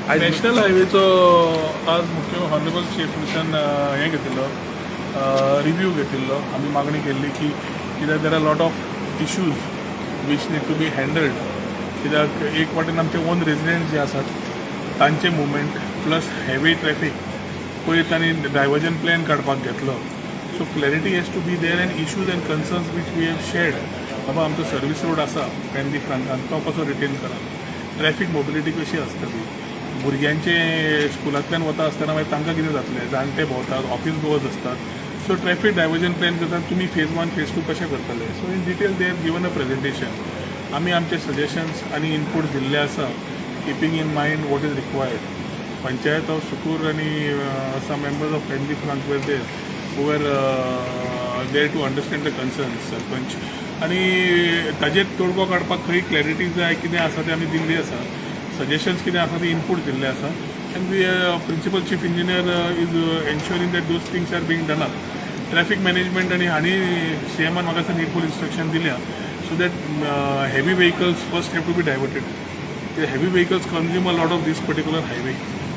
National हायवेचो आज मुख्य honourable chief मिनिस्टरान हें घेतिल्लो रिव्यू घेतिल्लो. आमी मागणी केल्ली की कित्याक there are lot of issues which need to be handled. कित्याक एक वाटेन आमचे ओन रेजिडेंट जे आसात तांचे मुवमेंट प्लस हेवी ट्रॅफिक पळय तांणी डायवर्जन प्लॅन काडपाक घेतलो. So clarity has to be there and issues and concerns which we have shared. बाबा आमचो सर्वीस रोड आसा पेंदी फ्रंटान तो कसो रिटेन करात. ट्रॅफिक मोबिलिटी कशी आसतली. भुरग्यांचे स्कुलांतल्यान वता आसतना मागीर तांकां कितें जातलें. जाणटे भोंवतात, ऑफीस गोवर्स असतात. सो ट्रॅफिक डायवर्जन प्लॅन करतात तुमी फेज 1 फेज 2 कशें करतले. So in detail they have given a presentation. आमी आमचे सजेशन्स आनी इनपुट्स दिल्ले आसा keeping in mind what is required. Panchayat of Sukur आनी सम मेंबर्स ऑफ पेंदी front were there who were there to understand the concerns sarpanch. आनी ताजेर तोडगो काडपाक खंय क्लॅरिटी जाय कितें आसा तें आमी दिल्ली आसा. सजेशन्स कितें आसा ते इनपूट दिल्ले आसा and we principal chief engineer is ensuring that those things are being done up. Traffic management आनी हांणी सीएमान म्हाका निडफूल इन्स्ट्रक्शन दिल्या so that heavy vehicles first have to be diverted. ते heavy vehicles consume a lot of this particular highway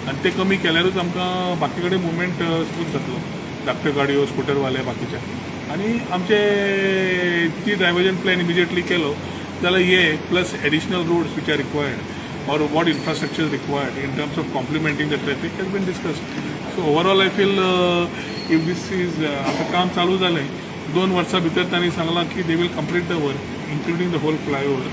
आनी ते कमी केल्यारूच आमकां बाकी कडेन मुवमेंट स्मूथ जातलो. धाकट्यो गाडयो स्कुटरवाले बाकीचे आनी आमचे ती डायवर्जन प्लॅन इमिजिएटली केलो जाल्यार हे plus additional roads which are required or what infrastructure is required in terms of complementing the traffic has been discussed. So overall I feel if this is आता काम चालू झालं आहे 2 वर्षा भितर त्यांनी सांगला की they will complete the work including the whole flyover.